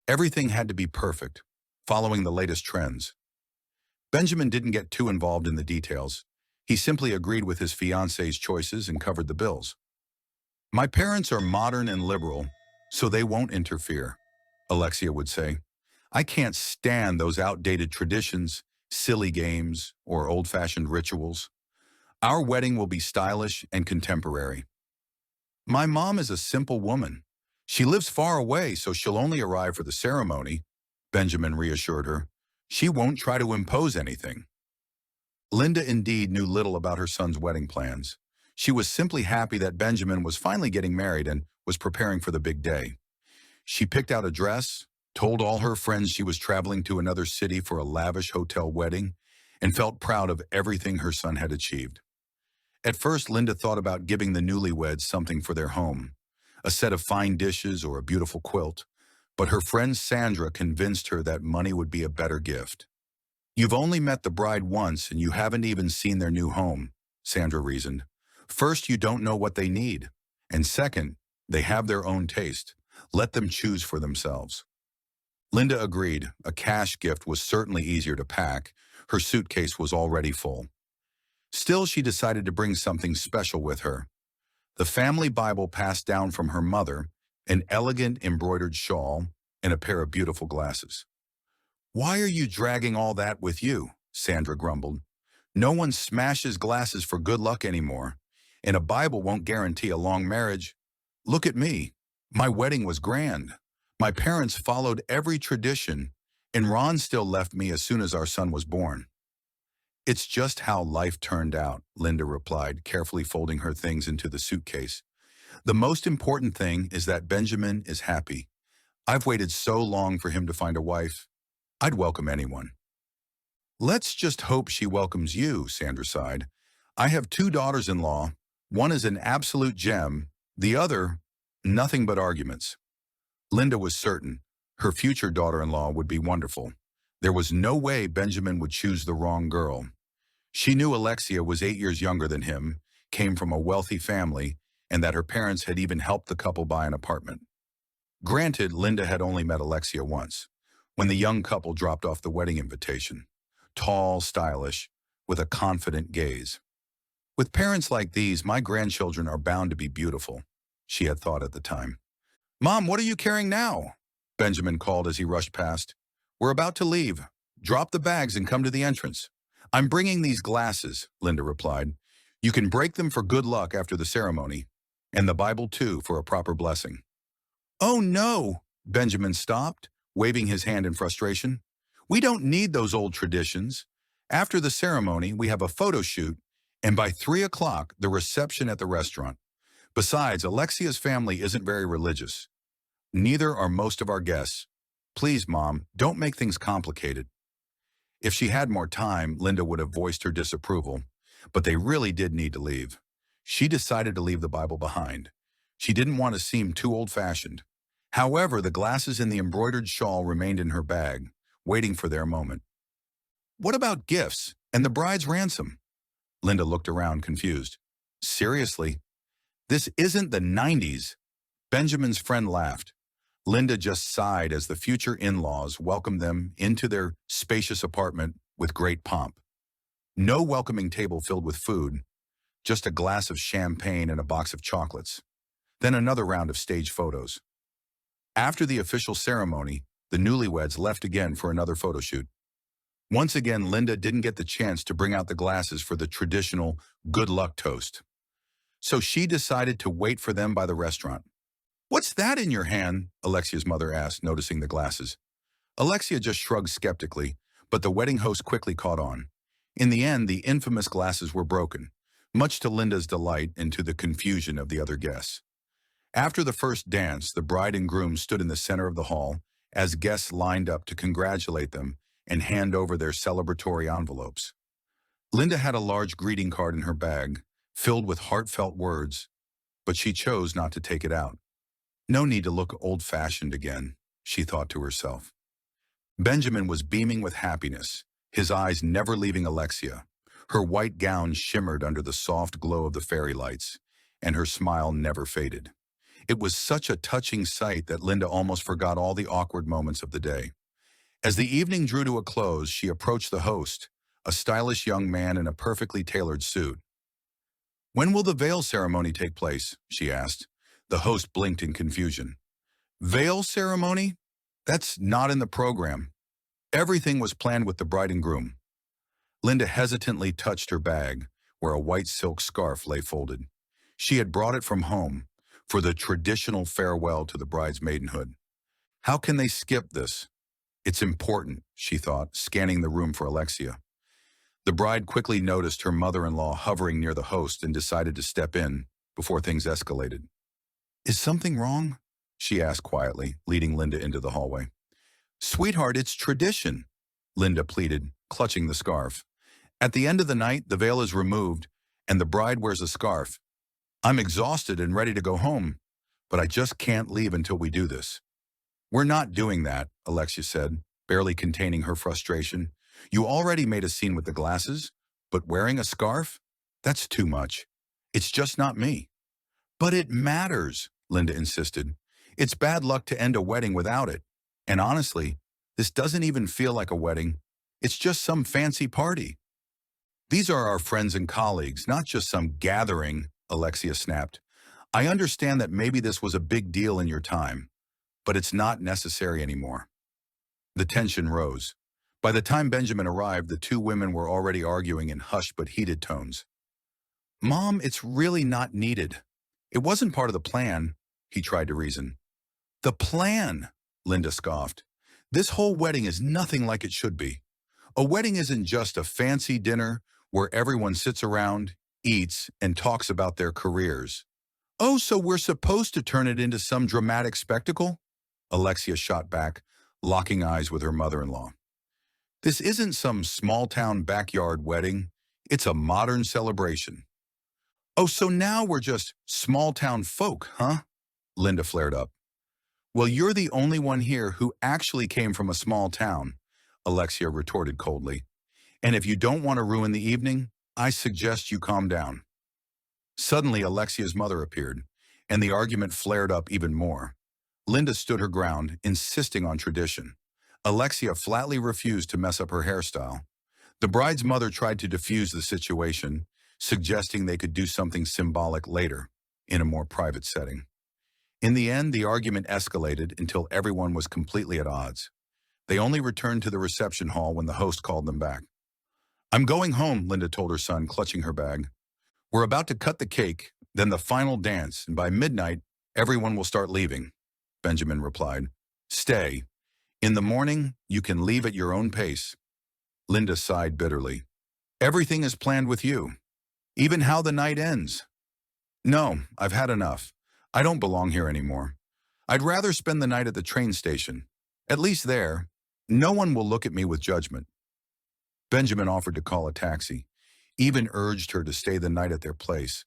Everything had to be perfect, following the latest trends. Benjamin didn't get too involved in the details. He simply agreed with his fiance's choices and covered the bills. My parents are modern and liberal, so they won't interfere, Alexia would say. I can't stand those outdated traditions, silly games, or old-fashioned rituals. Our wedding will be stylish and contemporary. My mom is a simple woman. She lives far away, so she'll only arrive for the ceremony, Benjamin reassured her. She won't try to impose anything. Linda indeed knew little about her son's wedding plans. She was simply happy that Benjamin was finally getting married and was preparing for the big day. She picked out a dress, told all her friends she was traveling to another city for a lavish hotel wedding, and felt proud of everything her son had achieved. At first, Linda thought about giving the newlyweds something for their home, a set of fine dishes or a beautiful quilt, but her friend Sandra convinced her that money would be a better gift. You've only met the bride once and you haven't even seen their new home, Sandra reasoned. First, you don't know what they need, and second, they have their own taste. Let them choose for themselves. Linda agreed. A cash gift was certainly easier to pack. Her suitcase was already full. Still, she decided to bring something special with her. The family Bible passed down from her mother, an elegant embroidered shawl, and a pair of beautiful glasses. Why are you dragging all that with you? Sandra grumbled. No one smashes glasses for good luck anymore, and a Bible won't guarantee a long marriage. Look at me. My wedding was grand. My parents followed every tradition, and Ron still left me as soon as our son was born. It's just how life turned out, Linda replied, carefully folding her things into the suitcase. The most important thing is that Benjamin is happy. I've waited so long for him to find a wife. I'd welcome anyone. Let's just hope she welcomes you, Sandra sighed. I have 2 daughters-in-law. One is an absolute gem. The other, nothing but arguments. Linda was certain her future daughter-in-law would be wonderful. There was no way Benjamin would choose the wrong girl. She knew Alexia was 8 years younger than him, came from a wealthy family, and that her parents had even helped the couple buy an apartment. Granted, Linda had only met Alexia once, when the young couple dropped off the wedding invitation. Tall, stylish, with a confident gaze. With parents like these, my grandchildren are bound to be beautiful, she had thought at the time. Mom, what are you carrying now? Benjamin called as he rushed past. We're about to leave. Drop the bags and come to the entrance. I'm bringing these glasses, Linda replied. You can break them for good luck after the ceremony, and the Bible too for a proper blessing. Oh no, Benjamin stopped, waving his hand in frustration. We don't need those old traditions. After the ceremony, we have a photo shoot, and by 3 o'clock, the reception at the restaurant. Besides, Alexia's family isn't very religious. Neither are most of our guests. Please, Mom, don't make things complicated. If she had more time, Linda would have voiced her disapproval, but they really did need to leave. She decided to leave the Bible behind. She didn't want to seem too old-fashioned. However, the glasses and the embroidered shawl remained in her bag, waiting for their moment. What about gifts and the bride's ransom? Linda looked around, confused. Seriously? This isn't the 90s. Benjamin's friend laughed. Linda just sighed as the future in-laws welcomed them into their spacious apartment with great pomp. No welcoming table filled with food, just a glass of champagne and a box of chocolates. Then another round of stage photos. After the official ceremony, the newlyweds left again for another photo shoot. Once again, Linda didn't get the chance to bring out the glasses for the traditional good luck toast. So she decided to wait for them by the restaurant. What's that in your hand? Alexia's mother asked, noticing the glasses. Alexia just shrugged skeptically, but the wedding host quickly caught on. In the end, the infamous glasses were broken, much to Linda's delight and to the confusion of the other guests. After the first dance, the bride and groom stood in the center of the hall as guests lined up to congratulate them and hand over their celebratory envelopes. Linda had a large greeting card in her bag, filled with heartfelt words, but she chose not to take it out. No need to look old-fashioned again, she thought to herself. Benjamin was beaming with happiness, his eyes never leaving Alexia. Her white gown shimmered under the soft glow of the fairy lights, and her smile never faded. It was such a touching sight that Linda almost forgot all the awkward moments of the day. As the evening drew to a close, she approached the host, a stylish young man in a perfectly tailored suit. "When will the veil ceremony take place?" she asked. The host blinked in confusion. "Veil ceremony? That's not in the program. Everything was planned with the bride and groom." Linda hesitantly touched her bag, where a white silk scarf lay folded. She had brought it from home for the traditional farewell to the bride's maidenhood. How can they skip this? It's important, she thought, scanning the room for Alexia. The bride quickly noticed her mother-in-law hovering near the host and decided to step in before things escalated. "Is something wrong?" she asked quietly, leading Linda into the hallway. "Sweetheart, it's tradition," Linda pleaded, clutching the scarf. "At the end of the night, the veil is removed, and the bride wears a scarf. I'm exhausted and ready to go home, but I just can't leave until we do this." "We're not doing that," Alexia said, barely containing her frustration. "You already made a scene with the glasses, but wearing a scarf? That's too much. It's just not me." "But it matters," Linda insisted. "It's bad luck to end a wedding without it. And honestly, this doesn't even feel like a wedding. It's just some fancy party." "These are our friends and colleagues, not just some gathering," Alexia snapped. "I understand that maybe this was a big deal in your time, but it's not necessary anymore." The tension rose. By the time Benjamin arrived, the two women were already arguing in hushed but heated tones. "Mom, it's really not needed. It wasn't part of the plan," he tried to reason. "The plan," Linda scoffed. "This whole wedding is nothing like it should be. A wedding isn't just a fancy dinner where everyone sits around, eats, and talks about their careers." "Oh, so we're supposed to turn it into some dramatic spectacle?" Alexia shot back, locking eyes with her mother-in-law. "This isn't some small-town backyard wedding. It's a modern celebration." "Oh, so now we're just small-town folk, huh?" Linda flared up. "Well, you're the only one here who actually came from a small town," Alexia retorted coldly. "And if you don't want to ruin the evening, I suggest you calm down." Suddenly, Alexia's mother appeared, and the argument flared up even more. Linda stood her ground, insisting on tradition. Alexia flatly refused to mess up her hairstyle. The bride's mother tried to defuse the situation, suggesting they could do something symbolic later, in a more private setting. In the end, the argument escalated until everyone was completely at odds. They only returned to the reception hall when the host called them back. "I'm going home," Linda told her son, clutching her bag. "We're about to cut the cake, then the final dance, and by midnight, everyone will start leaving," Benjamin replied. "Stay. In the morning, you can leave at your own pace." Linda sighed bitterly. "Everything is planned with you, even how the night ends." "No, I've had enough. I don't belong here anymore. I'd rather spend the night at the train station. At least there, no one will look at me with judgment." Benjamin offered to call a taxi, even urged her to stay the night at their place.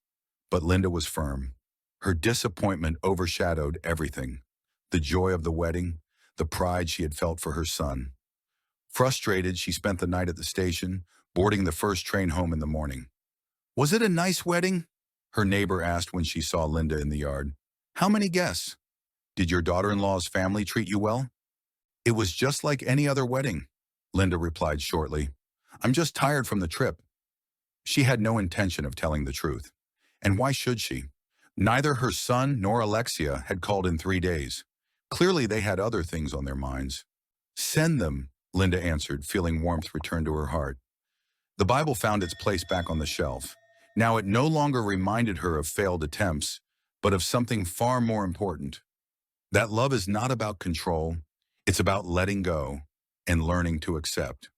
But Linda was firm. Her disappointment overshadowed everything: the joy of the wedding, the pride she had felt for her son. Frustrated, she spent the night at the station, boarding the first train home in the morning. "Was it a nice wedding?" her neighbor asked when she saw Linda in the yard. "How many guests? Did your daughter-in-law's family treat you well?" "It was just like any other wedding," Linda replied shortly. "I'm just tired from the trip." She had no intention of telling the truth. And why should she? Neither her son nor Alexia had called in 3 days. Clearly they had other things on their minds. "Send them," Linda answered, feeling warmth return to her heart. The Bible found its place back on the shelf. Now it no longer reminded her of failed attempts, but of something far more important. That love is not about control, it's about letting go and learning to accept.